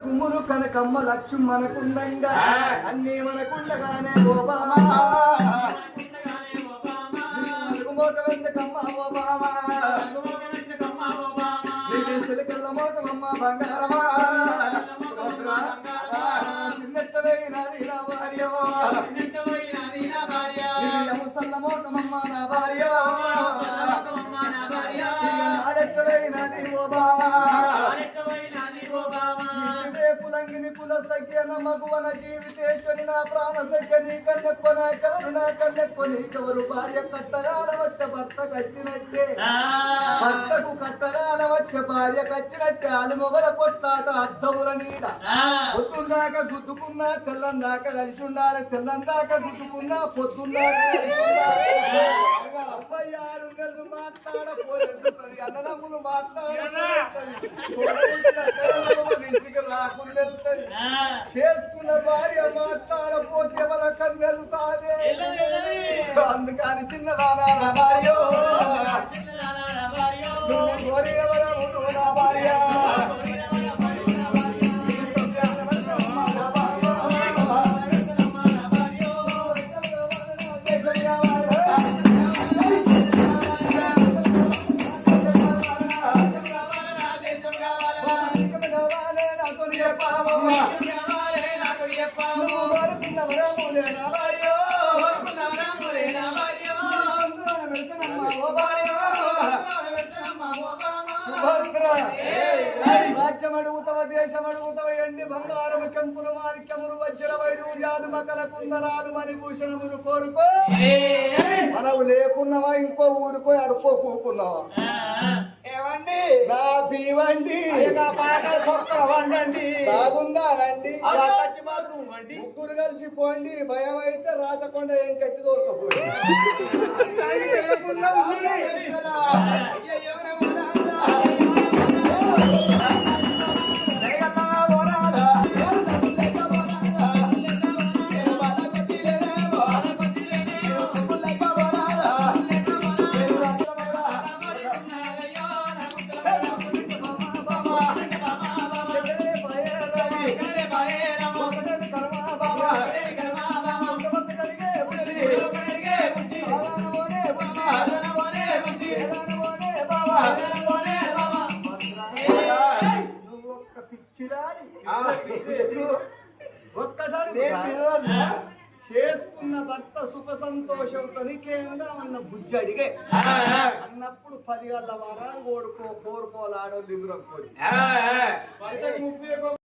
కుమ్ములు కనకమ్మ లక్ష్యం మనకుందంగా అన్నీ మనకుండగానే Obama మోతవెందుకమ్మ Obama సిలికల్ల మోతమమ్మ బంగారమా చిన్నెత్తవేయినది నా భార్య ముసల్ల మోతమమ్మ నా భార్య నాడెత్తవేయినది ఓబామా పులంగిని కుల సఖ్యన మగువన జీవితేశ్వరి నా ప్రాణ సఖ్య నీ కన్నెప్ప నా కవరు నా కన్నెప్ప నీ కవరు భార్య కట్టగాల వచ్చే భర్త కచ్చినట్టే భర్తకు కట్టగాల వచ్చే భార్య కచ్చినట్టే ఆలు మొగల పొట్లాట అద్దవుల నీడ పొద్దున్నాక గుద్దుకున్నా తెల్లందాక కలిసి ఉండాలి తెల్లందాక గుద్దుకున్నా పొద్దున్నాక అబ్బాయి 6 నెలలు మాట్లాడపోతుంది అన్నదమ్ములు ఇంటికి రాకుండా చేసుకున్న భార్య మాట్లాడపోతే వాళ్ళ కన్నెలుతాదే అందుకని చిన్నదానా భార్య భార్య రాజ్యం అడుగుతవ దేశం అడుగుతవ ఎండి బంగారము కెంపులు మాణిక్యములు వజ్ర వైడూర్యాలు మకర కుందరాలు మణిభూషణములు కోరుకో మనవు లేకున్నావా ఇంకో ఊరుకో అడుకో కూకున్నావా ఏవండి నా బీవండి బాగుందా రండి ముగ్గురు కలిసి పోండి భయం అయితే రాచకొండ ఏం కట్టి దొరకపోయి చేసుకున్న భర్త సుఖ సంతోషంతో నీకేందా అన్న బుజ్జి అడిగే అన్నప్పుడు 10 గల్ల వారాలు కోరుకోలాడో దిగురకపోయి